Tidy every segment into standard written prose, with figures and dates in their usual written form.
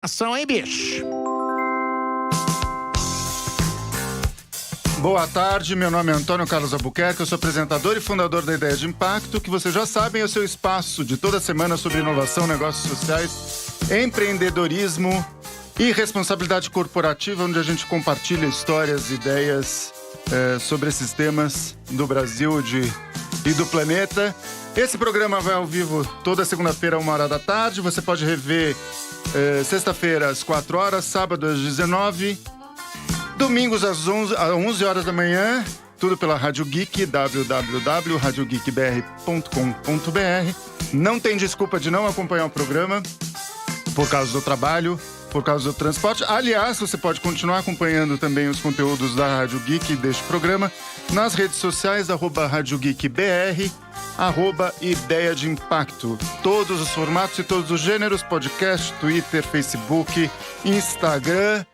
Ação, hein, bicho? Boa tarde, meu nome é Antônio Carlos Albuquerque, eu sou apresentador e fundador da Ideia de Impacto, que vocês já sabem é o seu espaço de toda semana sobre inovação, negócios sociais, empreendedorismo e responsabilidade corporativa, onde a gente compartilha histórias, ideias sobre esses temas do Brasil e do planeta. Esse programa vai ao vivo toda segunda-feira, 1h da tarde. Você pode rever sexta-feira às 4h, sábado às 19h, domingos às 11 horas da manhã, tudo pela Rádio Geek, www.radiogeekbr.com.br. Não tem desculpa de não acompanhar o programa por causa do trabalho, por causa do transporte. Aliás, você pode continuar acompanhando também os conteúdos da Rádio Geek deste programa nas redes sociais, @RádioGeekBR, @Ideia de Impacto. Todos os formatos e todos os gêneros, podcast, Twitter, Facebook, Instagram.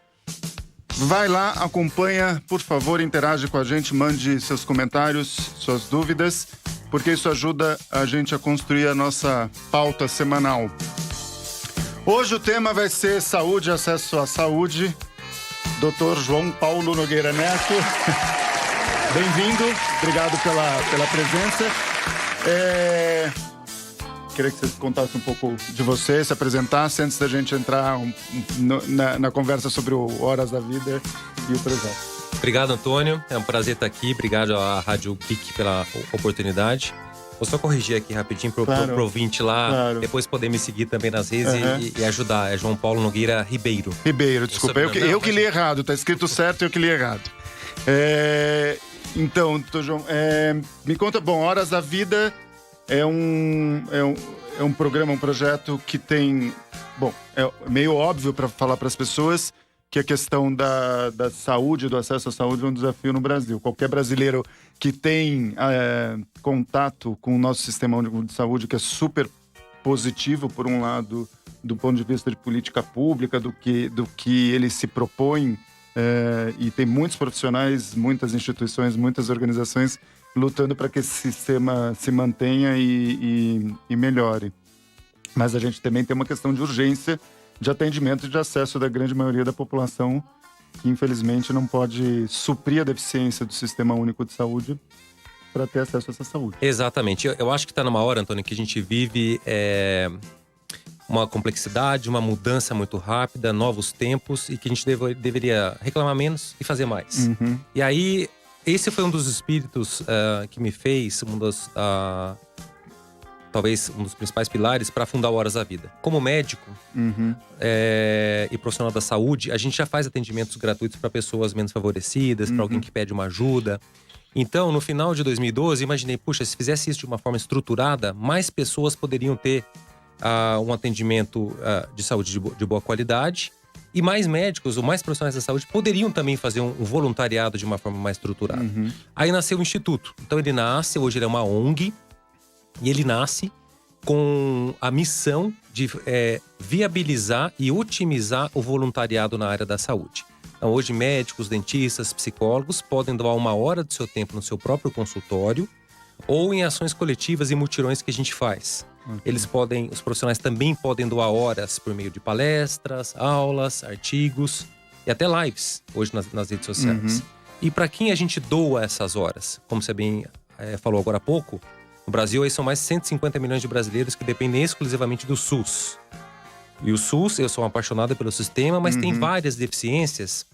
Vai lá, acompanha, por favor, interage com a gente, mande seus comentários, suas dúvidas, porque isso ajuda a gente a construir a nossa pauta semanal. Hoje o tema vai ser saúde, acesso à saúde. Dr. João Paulo Nogueira Neto, bem-vindo, obrigado pela presença. Queria que você contasse um pouco de você, se apresentasse antes da gente entrar na conversa sobre o Horas da Vida e o projeto. Obrigado, Antônio. É um prazer estar aqui. Obrigado à Rádio Geek pela oportunidade. Vou só corrigir aqui rapidinho pro ouvinte lá, depois poder me seguir também nas redes e ajudar. É João Paulo Nogueira Ribeiro. Ribeiro, desculpa. Eu que li errado, tá escrito certo e eu que li errado. Então, João, me conta, Horas da Vida é um programa, um projeto que tem... é meio óbvio para falar para as pessoas que a questão da saúde, do acesso à saúde é um desafio no Brasil. Qualquer brasileiro que tem contato com o nosso sistema único de saúde, que é super positivo, por um lado, do ponto de vista de política pública, do que ele se propõe, e tem muitos profissionais, muitas instituições, muitas organizações lutando para que esse sistema se mantenha e melhore. Mas a gente também tem uma questão de urgência de atendimento e de acesso da grande maioria da população, que infelizmente não pode suprir a deficiência do Sistema Único de Saúde para ter acesso a essa saúde. Exatamente. Eu acho que está numa hora, Antônio, que a gente vive uma complexidade, uma mudança muito rápida, novos tempos, e que a gente deveria reclamar menos e fazer mais. Uhum. E aí, esse foi um dos espíritos que me fez, talvez um dos principais pilares para fundar o Horas da Vida. Como médico e profissional da saúde, a gente já faz atendimentos gratuitos para pessoas menos favorecidas, para alguém que pede uma ajuda. Então, no final de 2012, imaginei, puxa, se fizesse isso de uma forma estruturada, mais pessoas poderiam ter um atendimento de saúde de boa qualidade. E mais médicos ou mais profissionais da saúde poderiam também fazer um voluntariado de uma forma mais estruturada. Aí nasceu o Instituto. Então ele nasce, hoje ele é uma ONG, e ele nasce com a missão de viabilizar e otimizar o voluntariado na área da saúde. Então hoje médicos, dentistas, psicólogos podem doar 1h do seu tempo no seu próprio consultório ou em ações coletivas e mutirões que a gente faz. Os profissionais também podem doar horas por meio de palestras, aulas, artigos e até lives, hoje nas redes sociais. E para quem a gente doa essas horas? Como você bem falou agora há pouco, no Brasil aí são mais de 150 milhões de brasileiros que dependem exclusivamente do SUS. E o SUS, eu sou um apaixonado pelo sistema, mas tem várias deficiências.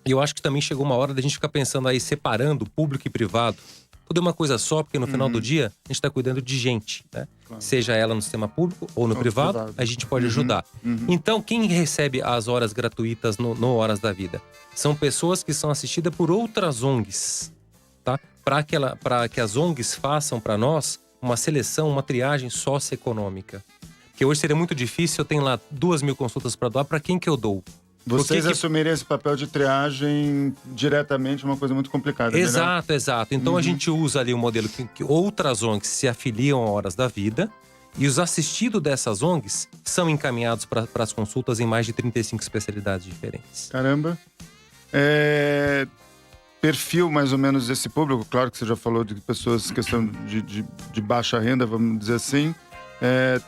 E eu acho que também chegou uma hora da gente ficar pensando aí, separando público e privado. Tudo é uma coisa só, porque no final do dia a gente está cuidando de gente, né? Claro. Seja ela no sistema público ou no privado, a gente pode ajudar. Então, quem recebe as horas gratuitas no Horas da Vida? São pessoas que são assistidas por outras ONGs, tá? Para que as ONGs façam para nós uma seleção, uma triagem socioeconômica. Porque hoje seria muito difícil, eu tenho lá 2.000 consultas para doar, para quem que eu dou? Vocês assumiriam esse papel de triagem diretamente, uma coisa muito complicada. Exato. Então a gente usa ali o modelo que outras ONGs se afiliam a Horas da Vida e os assistidos dessas ONGs são encaminhados para as consultas em mais de 35 especialidades diferentes. Caramba! Perfil mais ou menos desse público, claro que você já falou de pessoas, questão de baixa renda, vamos dizer assim.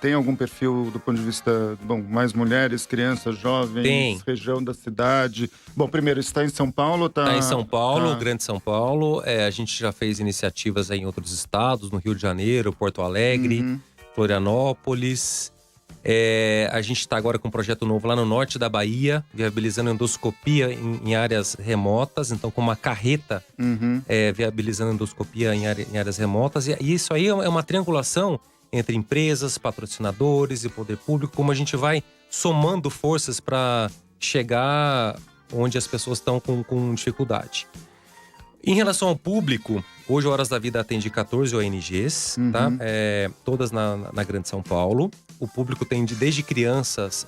Tem algum perfil do ponto de vista, mais mulheres, crianças, jovens, Tem. região da cidade? Bom, primeiro, está em São Paulo? Está em São Paulo, Grande São Paulo. A gente já fez iniciativas aí em outros estados, no Rio de Janeiro, Porto Alegre, Florianópolis. A gente está agora com um projeto novo lá no norte da Bahia, viabilizando endoscopia em áreas remotas. Então, com uma carreta, viabilizando endoscopia em áreas remotas. E isso aí é uma triangulação entre empresas, patrocinadores e poder público, como a gente vai somando forças para chegar onde as pessoas estão com dificuldade. Em relação ao público, hoje Horas da Vida atende 14 ONGs, tá? Todas na Grande São Paulo. O público tem desde crianças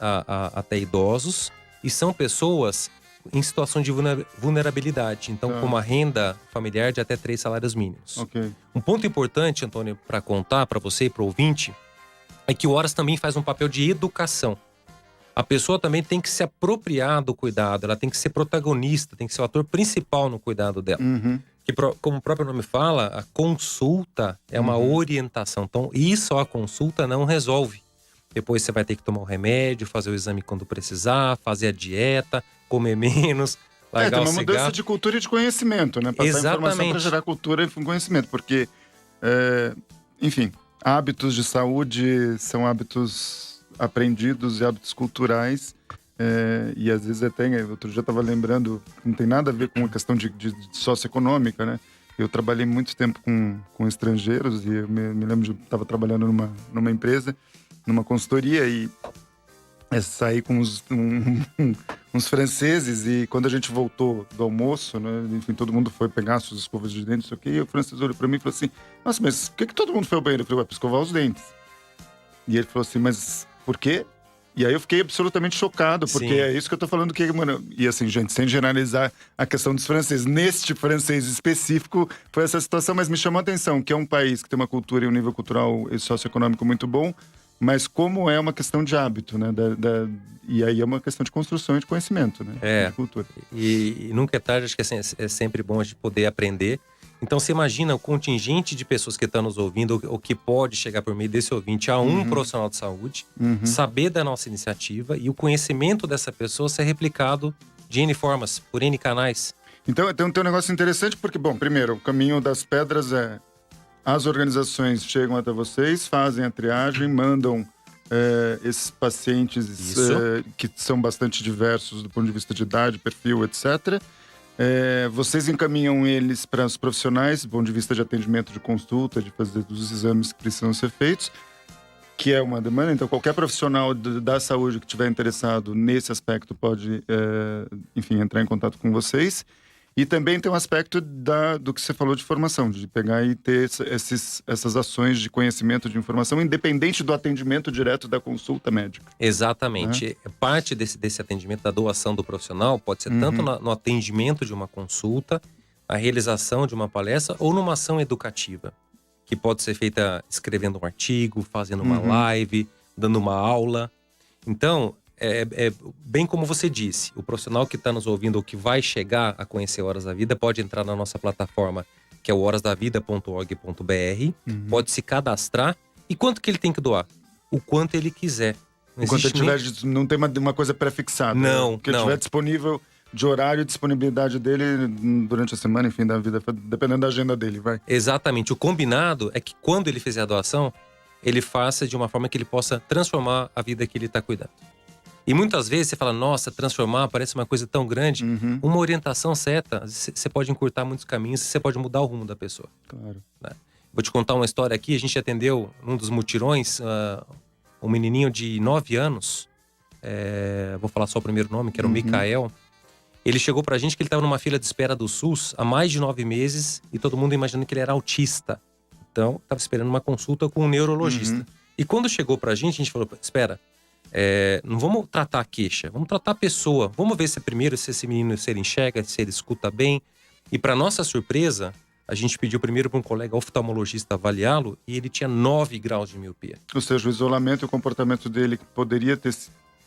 até idosos, e são pessoas em situação de vulnerabilidade, então com uma renda familiar de até 3 salários mínimos. Okay. Um ponto importante, Antônio, para contar para você e para o ouvinte, é que o Horas também faz um papel de educação. A pessoa também tem que se apropriar do cuidado, ela tem que ser protagonista, tem que ser o ator principal no cuidado dela. Que, como o próprio nome fala, a consulta é uma orientação. Então, isso a consulta não resolve. Depois você vai ter que tomar o remédio, fazer o exame quando precisar, fazer a dieta, comer menos, largar o cigarro. Tem uma mudança de cultura e de conhecimento, né? Passar informação para gerar cultura e conhecimento. Porque, enfim, hábitos de saúde são hábitos aprendidos e hábitos culturais. E às vezes até, outro dia eu estava lembrando, não tem nada a ver com uma questão de socioeconômica, né? Eu trabalhei muito tempo com estrangeiros e eu me lembro de estava trabalhando numa empresa, numa consultoria, e saí com uns franceses, e quando a gente voltou do almoço, né, enfim, todo mundo foi pegar suas escovas de dentes, e o francês olhou pra mim e falou assim: nossa, mas por que todo mundo foi ao banheiro? Eu falei: pra escovar os dentes. E ele falou assim: mas por quê? E aí eu fiquei absolutamente chocado, porque Sim. é isso que eu tô falando, que, mano, e assim, gente, sem generalizar a questão dos franceses, neste francês específico foi essa situação, mas me chamou a atenção que é um país que tem uma cultura e um nível cultural e socioeconômico muito bom, mas como é uma questão de hábito, né? E aí é uma questão de construção e de conhecimento, né? De cultura. E nunca é tarde, acho que é sempre bom a gente poder aprender. Então, você imagina o contingente de pessoas que estão nos ouvindo, ou que pode chegar por meio desse ouvinte a um profissional de saúde, saber da nossa iniciativa e o conhecimento dessa pessoa ser replicado de N formas, por N canais. Então, tem um negócio interessante, porque, bom, primeiro, o caminho das pedras é: as organizações chegam até vocês, fazem a triagem, mandam esses pacientes que são bastante diversos do ponto de vista de idade, perfil, etc. Vocês encaminham eles para os profissionais, do ponto de vista de atendimento, de consulta, de fazer os exames que precisam ser feitos, que é uma demanda. Então, qualquer profissional da saúde que estiver interessado nesse aspecto pode, enfim, entrar em contato com vocês. E também tem um aspecto do que você falou de formação, de pegar e ter essas ações de conhecimento, de informação, independente do atendimento direto da consulta médica. Exatamente. Parte desse atendimento, da doação do profissional, pode ser tanto no atendimento de uma consulta, a realização de uma palestra, ou numa ação educativa, que pode ser feita escrevendo um artigo, fazendo uma live, dando uma aula. Então, bem como você disse, o profissional que está nos ouvindo ou que vai chegar a conhecer Horas da Vida pode entrar na nossa plataforma, que é o horasdavida.org.br, pode se cadastrar. E quanto que ele tem que doar? O quanto ele quiser. Não tem uma coisa pré-fixada. Não, O que tiver disponível de horário e disponibilidade dele durante a semana, enfim, da vida, dependendo da agenda dele, vai. Exatamente. O combinado é que quando ele fizer a doação, ele faça de uma forma que ele possa transformar a vida que ele está cuidando. E muitas vezes você fala: nossa, transformar parece uma coisa tão grande. Uma orientação certa, você pode encurtar muitos caminhos, você pode mudar o rumo da pessoa. Claro. Né? Vou te contar uma história aqui. A gente atendeu num dos mutirões um menininho de 9 anos. Vou falar só o primeiro nome, que era o Micael. Ele chegou pra gente que ele estava numa fila de espera do SUS há mais de 9 meses e todo mundo imaginando que ele era autista. Então, estava esperando uma consulta com um neurologista. E quando chegou pra gente, a gente falou: espera, não vamos tratar a queixa, vamos tratar a pessoa. Vamos ver se esse menino, se ele enxerga, se ele escuta bem. E para nossa surpresa, a gente pediu primeiro para um colega oftalmologista avaliá-lo e ele tinha 9 graus de miopia. Ou seja, o isolamento e o comportamento dele, que poderia ter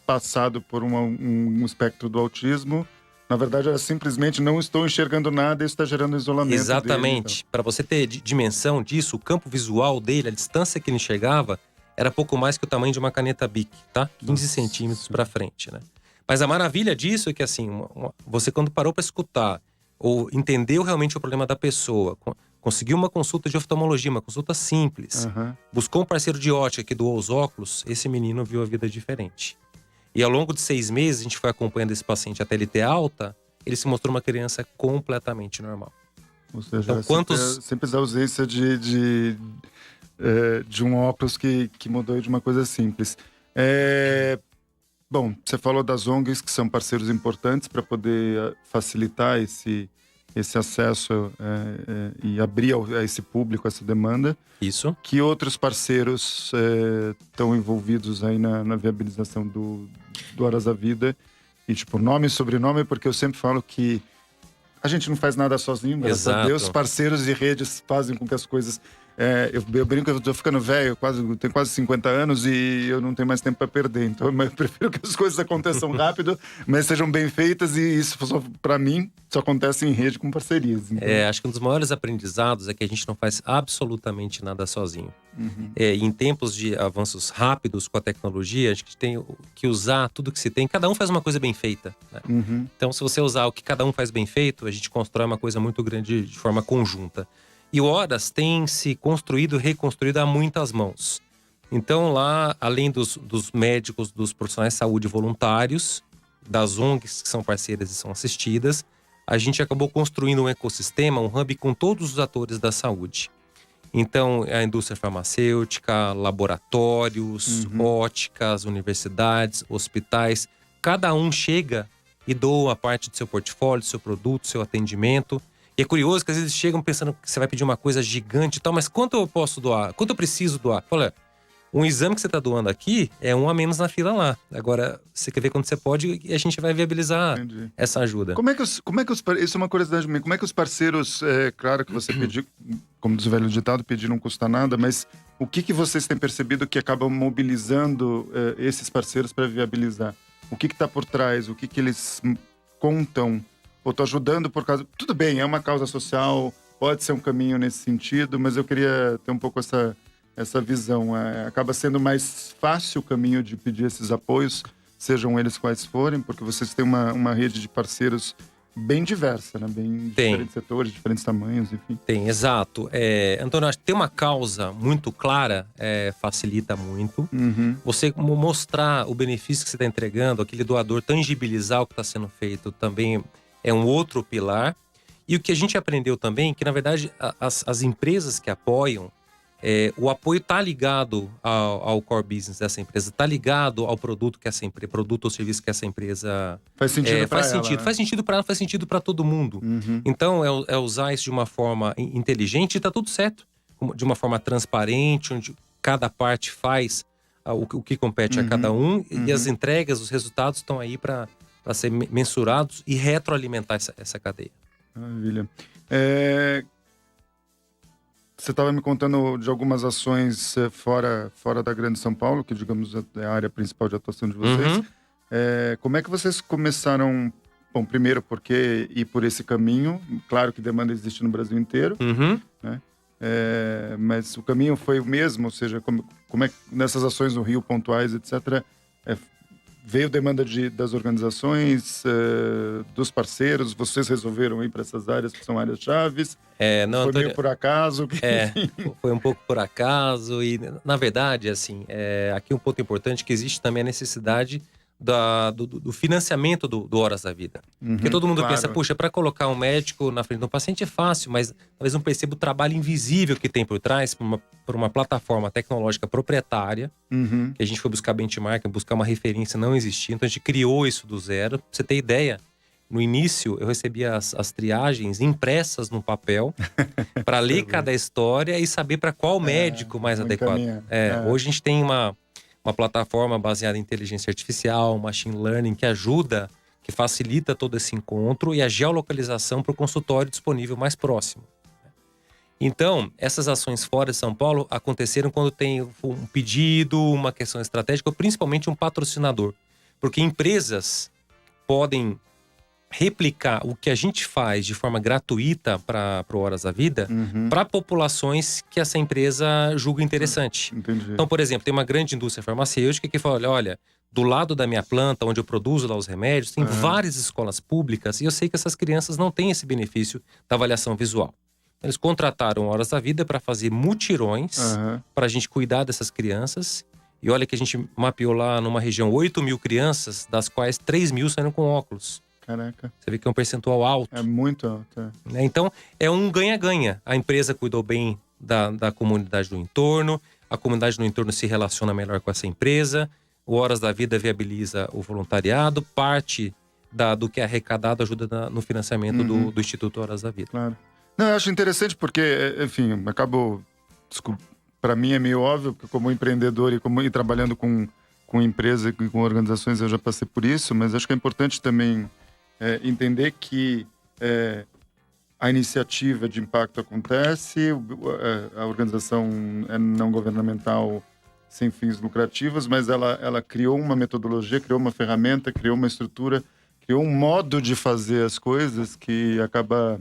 passado por um espectro do autismo, na verdade era simplesmente: não estou enxergando nada, e isso está gerando isolamento. Exatamente. Dele, então. Para você ter dimensão disso, o campo visual dele, a distância que ele enxergava, era pouco mais que o tamanho de uma caneta Bic, tá? 15 centímetros para frente, né? Mas a maravilha disso é que, assim, você quando parou para escutar ou entendeu realmente o problema da pessoa, conseguiu uma consulta de oftalmologia, uma consulta simples, buscou um parceiro de ótica que doou os óculos, esse menino viu a vida diferente. E ao longo de 6 meses, a gente foi acompanhando esse paciente até ele ter alta, ele se mostrou uma criança completamente normal. Ou seja, então, sempre a ausência de um óculos que mudou de uma coisa simples. Bom, você falou das ONGs, que são parceiros importantes para poder facilitar esse acesso e abrir a esse público essa demanda. Isso. Que outros parceiros estão envolvidos aí na viabilização do Horas da Vida? E tipo, nome e sobrenome, porque eu sempre falo que a gente não faz nada sozinho, graças a Deus. Parceiros e redes fazem com que as coisas... eu brinco, eu tô ficando velho, tenho quase 50 anos e eu não tenho mais tempo para perder. Então eu prefiro que as coisas aconteçam rápido, mas sejam bem feitas, e isso, para mim, só acontece em rede com parcerias. Então... acho que um dos maiores aprendizados é que a gente não faz absolutamente nada sozinho. Em tempos de avanços rápidos com a tecnologia, a gente tem que usar tudo que se tem. Cada um faz uma coisa bem feita, né? Então, se você usar o que cada um faz bem feito, a gente constrói uma coisa muito grande de forma conjunta. E o Horas tem se construído e reconstruído a muitas mãos. Então lá, além dos médicos, dos profissionais de saúde voluntários, das ONGs que são parceiras e são assistidas, a gente acabou construindo um ecossistema, um hub com todos os atores da saúde. Então, a indústria farmacêutica, laboratórios, óticas, universidades, hospitais, cada um chega e doa a parte do seu portfólio, do seu produto, do seu atendimento. E é curioso que às vezes chegam pensando que você vai pedir uma coisa gigante e tal, mas quanto eu posso doar? Quanto eu preciso doar? Fala, um exame que você está doando aqui é um a menos na fila lá. Agora, você quer ver quanto você pode e a gente vai viabilizar essa ajuda. Isso é uma curiosidade minha. Como é que os parceiros, claro que você pediu, como diz o velho ditado, pedir não custa nada, mas o que vocês têm percebido que acaba mobilizando esses parceiros para viabilizar? O que está por trás? O que eles contam? Ou tô ajudando por causa... Tudo bem, é uma causa social, pode ser um caminho nesse sentido, mas eu queria ter um pouco essa visão. Acaba sendo mais fácil o caminho de pedir esses apoios, sejam eles quais forem, porque vocês têm uma rede de parceiros bem diversa, né? Bem diferentes setores, diferentes tamanhos, enfim. Tem, exato. Antônio, acho que ter uma causa muito clara facilita muito. Você mostrar o benefício que você está entregando, aquele doador tangibilizar o que está sendo feito também é um outro pilar. E o que a gente aprendeu também, que na verdade as empresas que apoiam, o apoio está ligado ao core business dessa empresa, está ligado ao produto que essa empresa, produto ou serviço que essa empresa faz sentido para ela, né? Faz sentido para ela, faz sentido para todo mundo. Então é usar isso de uma forma inteligente e está tudo certo, de uma forma transparente, onde cada parte faz o que compete a cada um, e as entregas, os resultados estão aí para ser mensurados e retroalimentar essa cadeia. Maravilha. Você estava me contando de algumas ações fora da Grande São Paulo, que, digamos, é a área principal de atuação de vocês. Como é que vocês começaram? Bom, primeiro, porque ir por esse caminho? Claro que demanda existe no Brasil inteiro, né? Mas o caminho foi o mesmo? Ou seja, como é que nessas ações no Rio, pontuais, etc., veio demanda das organizações, dos parceiros? Vocês resolveram ir para essas áreas que são áreas chaves? Não, foi meio por acaso? Foi um pouco por acaso. E, na verdade, assim, aqui um ponto importante que existe também a necessidade do financiamento do Horas da Vida. Porque todo mundo pensa, puxa, para colocar um médico na frente de um paciente é fácil, mas talvez não perceba o trabalho invisível que tem por trás, por uma plataforma tecnológica proprietária, que a gente foi buscar benchmark, buscar uma referência, não existia. Então a gente criou isso do zero. Pra você ter ideia, no início eu recebia as triagens impressas no papel para ler cada história e saber para qual médico mais adequado. Hoje a gente tem uma plataforma baseada em inteligência artificial, machine learning, que ajuda, que facilita todo esse encontro e a geolocalização para o consultório disponível mais próximo. Então, essas ações fora de São Paulo aconteceram quando tem um pedido, uma questão estratégica, ou principalmente um patrocinador. Porque empresas podem replicar o que a gente faz de forma gratuita para o Horas da Vida para populações que essa empresa julga interessante. Entendi. Então, por exemplo, tem uma grande indústria farmacêutica que fala, olha, do lado da minha planta, onde eu produzo lá os remédios, tem várias escolas públicas e eu sei que essas crianças não têm esse benefício da avaliação visual. Eles contrataram Horas da Vida para fazer mutirões para a gente cuidar dessas crianças. E olha que a gente mapeou lá numa região 8.000 crianças, das quais 3.000 saíram com óculos. Caraca. Você vê que é um percentual alto. É muito alto. Né? Então, é um ganha-ganha. A empresa cuidou bem da comunidade do entorno, a comunidade do entorno se relaciona melhor com essa empresa, o Horas da Vida viabiliza o voluntariado, parte do que é arrecadado ajuda no financiamento do Instituto Horas da Vida. Claro. Não, eu acho interessante porque, enfim, para mim é meio óbvio, porque como empreendedor e trabalhando com empresa e com organizações eu já passei por isso, mas acho que é importante também entender que a iniciativa de impacto acontece, a organização é não governamental sem fins lucrativos, mas ela criou uma metodologia, criou uma ferramenta, criou uma estrutura, criou um modo de fazer as coisas que acaba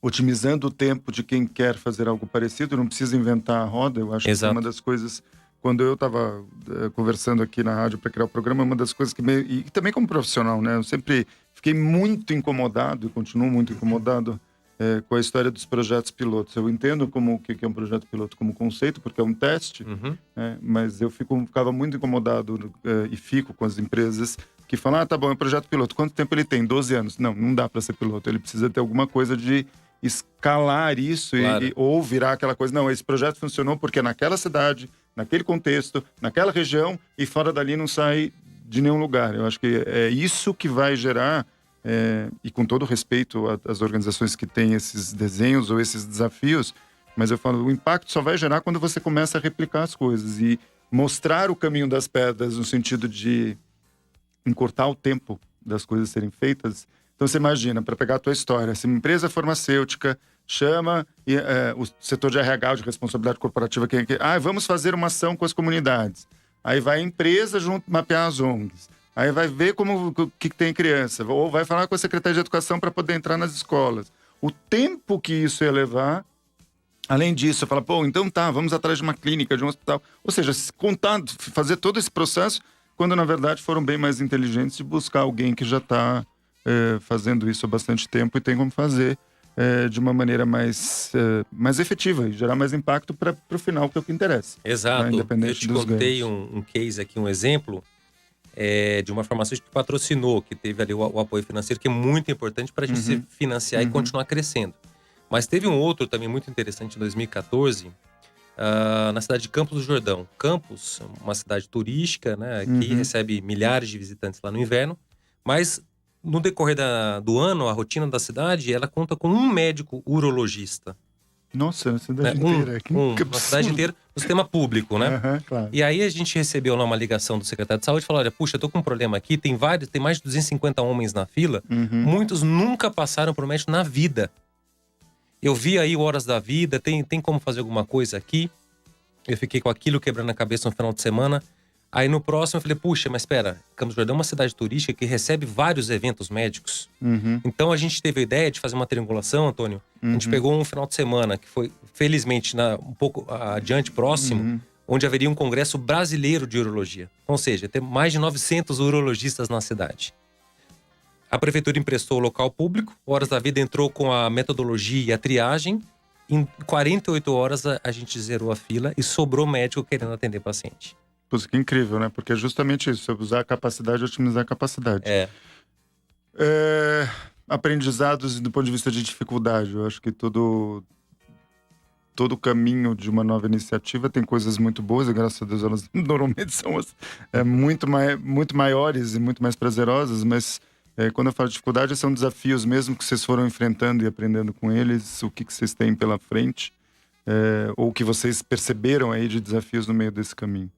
otimizando o tempo de quem quer fazer algo parecido, não precisa inventar a roda. Eu acho que é uma das coisas, quando eu estava conversando aqui na rádio para criar o programa, uma das coisas que e também como profissional, né? Eu sempre fiquei muito incomodado e continuo muito incomodado com a história dos projetos pilotos. Eu entendo o que é um projeto piloto como conceito, porque é um teste, mas eu ficava muito incomodado e fico com as empresas que falam, tá bom, é um projeto piloto. Quanto tempo ele tem? 12 anos. Não dá para ser piloto. Ele precisa ter alguma coisa de escalar isso, claro. Ou virar aquela coisa, não, esse projeto funcionou porque naquela cidade, naquele contexto, naquela região, e fora dali não sai de nenhum lugar. Eu acho que é isso que vai gerar, e com todo respeito às organizações que têm esses desenhos ou esses desafios, mas eu falo, o impacto só vai gerar quando você começa a replicar as coisas e mostrar o caminho das pedras no sentido de encurtar o tempo das coisas serem feitas. Então você imagina, para pegar a tua história, se uma empresa farmacêutica chama o setor de RH, de responsabilidade corporativa, vamos fazer uma ação com as comunidades. Aí vai a empresa junto mapear as ONGs. Aí vai ver o que tem criança. Ou vai falar com a Secretaria de Educação para poder entrar nas escolas. O tempo que isso ia levar, além disso, fala, então vamos atrás de uma clínica, de um hospital. Ou seja, fazer todo esse processo, quando na verdade foram bem mais inteligentes de buscar alguém que já está fazendo isso há bastante tempo e tem como fazer de uma maneira mais efetiva e gerar mais impacto para o final, que é o que interessa. Exato. Né? Independente eu te contei um case aqui, um exemplo de uma farmacêutica que patrocinou, que teve ali o apoio financeiro, que é muito importante para a gente se financiar e continuar crescendo. Mas teve um outro também muito interessante em 2014, na cidade de Campos do Jordão. Campos, uma cidade turística, né, que recebe milhares de visitantes lá no inverno, mas no decorrer do ano, a rotina da cidade, ela conta com um médico urologista. Nossa, na cidade inteira. Na cidade inteira, no sistema público, né? Claro. E aí a gente recebeu lá uma ligação do secretário de saúde e falou, olha, puxa, eu tô com um problema aqui, tem mais de 250 homens na fila, muitos nunca passaram por médico na vida. Eu vi aí Horas da Vida, tem como fazer alguma coisa aqui? Eu fiquei com aquilo quebrando a cabeça no final de semana. Aí no próximo eu falei, puxa, mas espera, Campos do Jordão é uma cidade turística que recebe vários eventos médicos. Então a gente teve a ideia de fazer uma triangulação, Antônio. A gente pegou um final de semana que foi, felizmente, um pouco adiante, próximo, onde haveria um congresso brasileiro de urologia. Ou seja, tem mais de 900 urologistas na cidade. A prefeitura emprestou o local público, Horas da Vida entrou com a metodologia e a triagem. Em 48 horas a gente zerou a fila e sobrou médico querendo atender paciente. Poxa, que incrível, né? Porque é justamente isso, usar a capacidade e otimizar a capacidade. Aprendizados do ponto de vista de dificuldade. Eu acho que todo caminho de uma nova iniciativa tem coisas muito boas, e graças a Deus elas normalmente são muito maiores e muito mais prazerosas, mas quando eu falo de dificuldade, são desafios mesmo que vocês foram enfrentando e aprendendo com eles, o que vocês têm pela frente. Ou que vocês perceberam aí de desafios no meio desse caminho?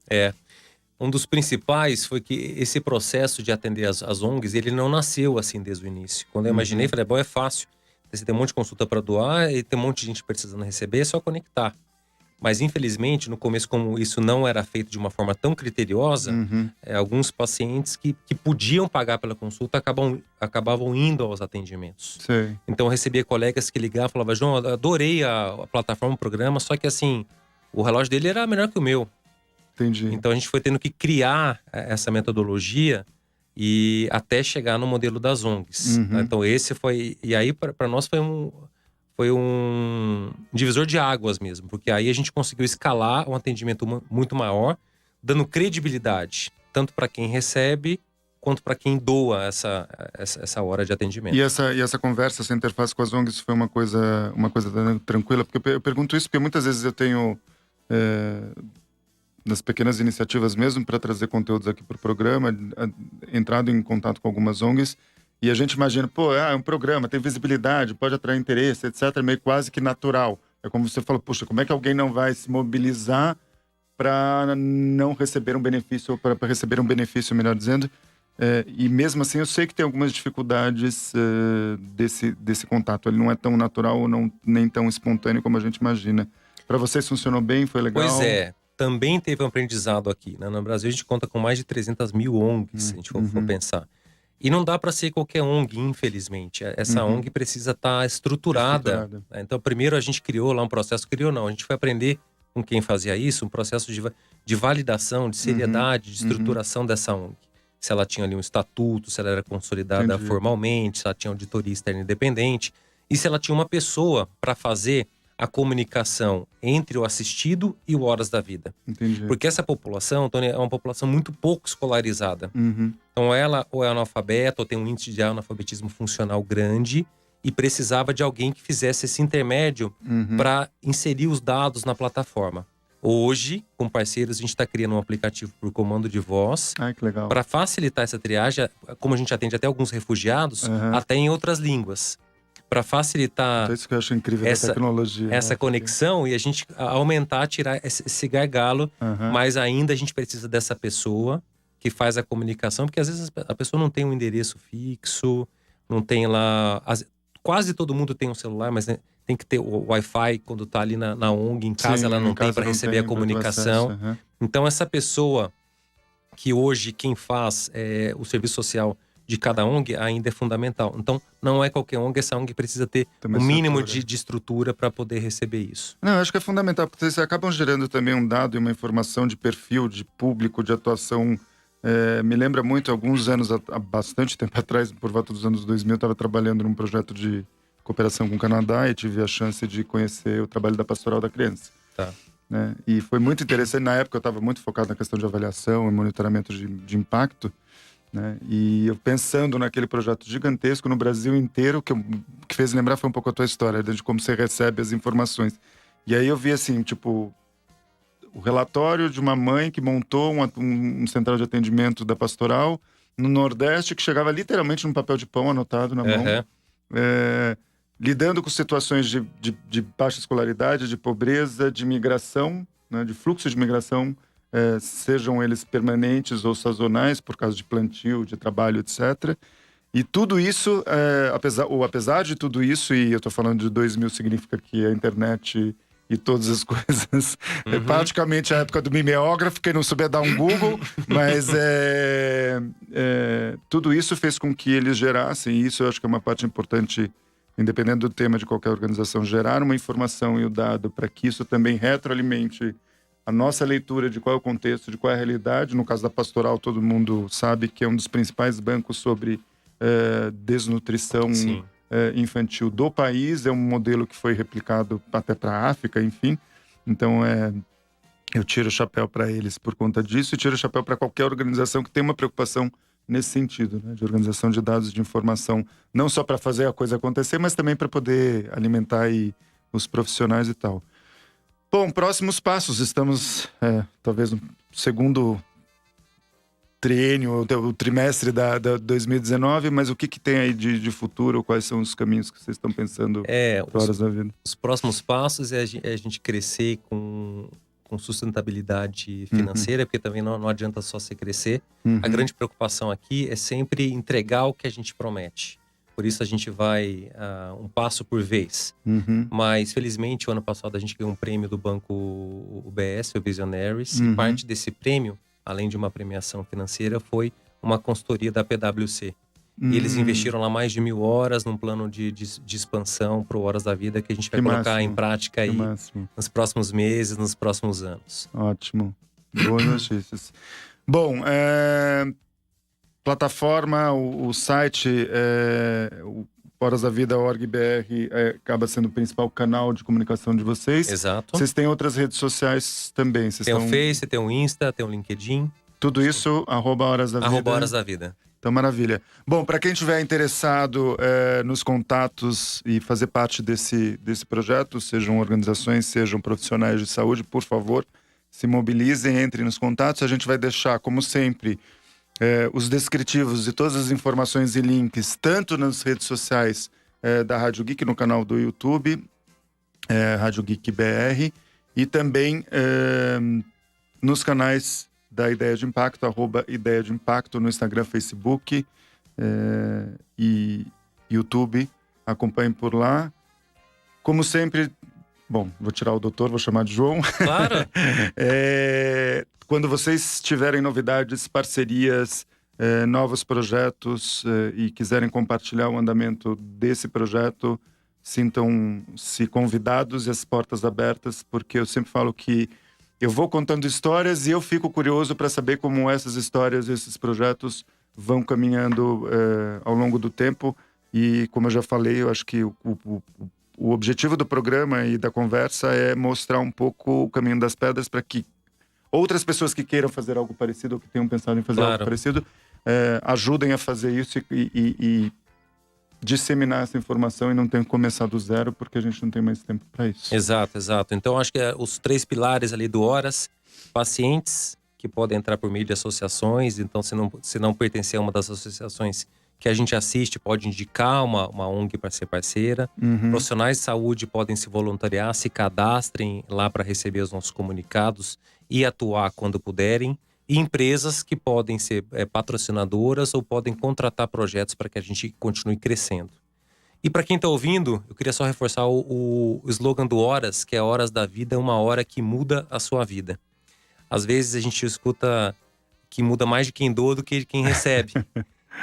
Um dos principais foi que esse processo de atender as ONGs, ele não nasceu assim desde o início. Quando eu imaginei, falei, é fácil. Você tem um monte de consulta para doar e tem um monte de gente precisando receber, é só conectar. Mas, infelizmente, no começo, como isso não era feito de uma forma tão criteriosa, alguns pacientes que podiam pagar pela consulta acabavam indo aos atendimentos. Sei. Então, eu recebia colegas que ligavam e falavam: João, eu adorei a plataforma, o programa, só que assim, o relógio dele era melhor que o meu. Entendi. Então, a gente foi tendo que criar essa metodologia e até chegar no modelo das ONGs. Tá? Então, esse foi... E aí, para nós, foi um divisor de águas mesmo, porque aí a gente conseguiu escalar um atendimento muito maior, dando credibilidade, tanto para quem recebe, quanto para quem doa essa hora de atendimento. E essa conversa, essa interface com as ONGs foi uma coisa tranquila? Porque eu pergunto isso porque muitas vezes eu tenho, nas pequenas iniciativas mesmo, para trazer conteúdos aqui para o programa, entrado em contato com algumas ONGs, e a gente imagina, é um programa, tem visibilidade, pode atrair interesse, etc. Meio quase que natural. É como você falou, puxa, como é que alguém não vai se mobilizar para não receber um benefício, ou para receber um benefício, melhor dizendo. E mesmo assim, eu sei que tem algumas dificuldades desse contato. Ele não é tão natural ou nem tão espontâneo como a gente imagina. Para vocês funcionou bem? Foi legal? Pois é. Também teve um aprendizado aqui, né? No Brasil, a gente conta com mais de 300 mil ONGs, se a gente for pensar. E não dá para ser qualquer ONG, infelizmente. Essa ONG precisa estar estruturada. Né? Então, primeiro a gente criou lá um processo. A gente foi aprender com quem fazia isso, um processo de validação, de seriedade, de estruturação dessa ONG. Se ela tinha ali um estatuto, se ela era consolidada formalmente, se ela tinha auditoria externa independente. E se ela tinha uma pessoa para fazer a comunicação entre o assistido e o Horas da Vida. Entendi. Porque essa população, Tony, é uma população muito pouco escolarizada. Então ela ou é analfabeta ou tem um índice de analfabetismo funcional grande e precisava de alguém que fizesse esse intermédio para inserir os dados na plataforma. Hoje, com parceiros, a gente está criando um aplicativo por comando de voz para facilitar essa triagem, como a gente atende até alguns refugiados, até em outras línguas. Para facilitar então, isso que eu acho incrível da tecnologia, essa conexão e a gente aumentar, tirar esse gargalo, mas ainda a gente precisa dessa pessoa que faz a comunicação, porque às vezes a pessoa não tem um endereço fixo, não tem lá... Quase todo mundo tem um celular, mas tem que ter o Wi-Fi quando tá ali na ONG, em casa ela não tem para receber a comunicação. Então essa pessoa que hoje quem faz o serviço social de cada ONG ainda é fundamental. Então, não é qualquer ONG, essa ONG precisa ter um mínimo de estrutura para poder receber isso. Não, eu acho que é fundamental, porque vocês acabam gerando também um dado e uma informação de perfil, de público, de atuação. Me lembra muito, alguns anos, há bastante tempo atrás, por volta dos anos 2000, eu estava trabalhando num projeto de cooperação com o Canadá e tive a chance de conhecer o trabalho da Pastoral da Criança. Tá. Né? E foi muito interessante. Na época eu estava muito focado na questão de avaliação e monitoramento de impacto. Né? E eu pensando naquele projeto gigantesco no Brasil inteiro, que fez lembrar foi um pouco a tua história, de como você recebe as informações. E aí eu vi assim, tipo, o relatório de uma mãe que montou um central de atendimento da Pastoral no Nordeste, que chegava literalmente num papel de pão anotado na mão, lidando com situações de baixa escolaridade, de pobreza, de migração, né? De fluxo de migração, sejam eles permanentes ou sazonais, por causa de plantio, de trabalho, etc. E tudo isso, apesar de tudo isso, e eu estou falando de 2000, significa que a internet e todas as coisas, praticamente a época do mimeógrafo, quem não souber dar um Google, mas tudo isso fez com que eles gerassem, e isso eu acho que é uma parte importante, independente do tema de qualquer organização, gerar uma informação e o dado para que isso também retroalimente a nossa leitura de qual é o contexto, de qual é a realidade. No caso da Pastoral, todo mundo sabe que é um dos principais bancos sobre desnutrição infantil do país. É um modelo que foi replicado até para a África, enfim. Então, eu tiro o chapéu para eles por conta disso e tiro o chapéu para qualquer organização que tenha uma preocupação nesse sentido, né? De organização de dados, de informação, não só para fazer a coisa acontecer, mas também para poder alimentar aí os profissionais e tal. Bom, próximos passos. Estamos, talvez, no segundo triênio, o trimestre da 2019, mas o que tem aí de futuro? Quais são os caminhos que vocês estão pensando para Horas da Vida? Os próximos passos é a gente crescer com sustentabilidade financeira, porque também não adianta só se crescer. A grande preocupação aqui é sempre entregar o que a gente promete. Por isso a gente vai um passo por vez. Mas, felizmente, o ano passado a gente ganhou um prêmio do banco UBS, o Visionaries. E parte desse prêmio, além de uma premiação financeira, foi uma consultoria da PwC. E eles investiram lá mais de 1.000 horas num plano de expansão para o Horas da Vida que a gente vai colocar em prática aí nos próximos meses, nos próximos anos. Ótimo. Boas notícias. Bom, plataforma, o site, o horasdavida.org.br acaba sendo o principal canal de comunicação de vocês. Exato. Vocês têm outras redes sociais também? Tem o Face, tem o Insta, tem o LinkedIn. Tudo isso, @horasdavida. @horasdavida. Então, maravilha. Bom, para quem estiver interessado nos contatos e fazer parte desse projeto, sejam organizações, sejam profissionais de saúde, por favor, se mobilizem, entrem nos contatos. A gente vai deixar, como sempre, os descritivos de todas as informações e links, tanto nas redes sociais da Rádio Geek, no canal do YouTube, Rádio Geek BR, e também nos canais da Ideia de Impacto, @Ideia de Impacto, no Instagram, Facebook e YouTube. Acompanhem por lá. Como sempre, bom, vou tirar o doutor, vou chamar de João. Claro! Quando vocês tiverem novidades, parcerias, novos projetos e quiserem compartilhar o andamento desse projeto, sintam-se convidados e as portas abertas, porque eu sempre falo que eu vou contando histórias e eu fico curioso para saber como essas histórias, esses projetos vão caminhando ao longo do tempo. E como eu já falei, eu acho que o objetivo do programa e da conversa é mostrar um pouco o caminho das pedras para que outras pessoas que queiram fazer algo parecido ou que tenham pensado em fazer algo parecido ajudem a fazer isso e disseminar essa informação e não tenham que começar do zero, porque a gente não tem mais tempo para isso. Exato. Então, acho que os 3 pilares ali do Horas: pacientes, que podem entrar por meio de associações. Então, se não pertencer a uma das associações que a gente assiste, pode indicar uma ONG para ser parceira. Profissionais de saúde podem se voluntariar, se cadastrem lá para receber os nossos comunicados e atuar quando puderem. E empresas que podem ser patrocinadoras ou podem contratar projetos para que a gente continue crescendo. E para quem está ouvindo, eu queria só reforçar o slogan do Horas, que é Horas da Vida, uma hora que muda a sua vida. Às vezes a gente escuta que muda mais de quem doa do que de quem recebe.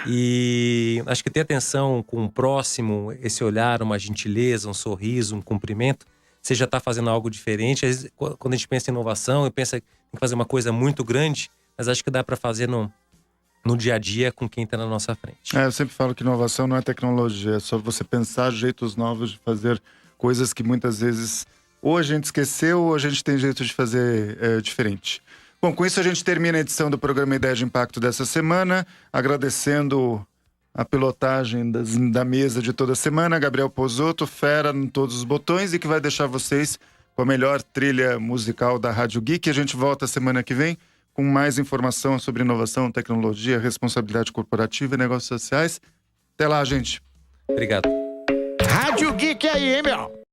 E acho que ter atenção com o próximo, esse olhar, uma gentileza, um sorriso, um cumprimento, você já está fazendo algo diferente. Às vezes, quando a gente pensa em inovação, eu penso que tem que fazer uma coisa muito grande, mas acho que dá para fazer no dia a dia com quem está na nossa frente. Eu sempre falo que inovação não é tecnologia, é só você pensar jeitos novos de fazer coisas que muitas vezes ou a gente esqueceu ou a gente tem jeito de fazer diferente. Bom, com isso a gente termina a edição do programa Ideia de Impacto dessa semana, agradecendo a pilotagem da mesa de toda semana, Gabriel Pozotto, fera em todos os botões, e que vai deixar vocês com a melhor trilha musical da Rádio Geek. A gente volta semana que vem com mais informação sobre inovação, tecnologia, responsabilidade corporativa e negócios sociais. Até lá, gente. Obrigado. Rádio Geek aí, hein, meu?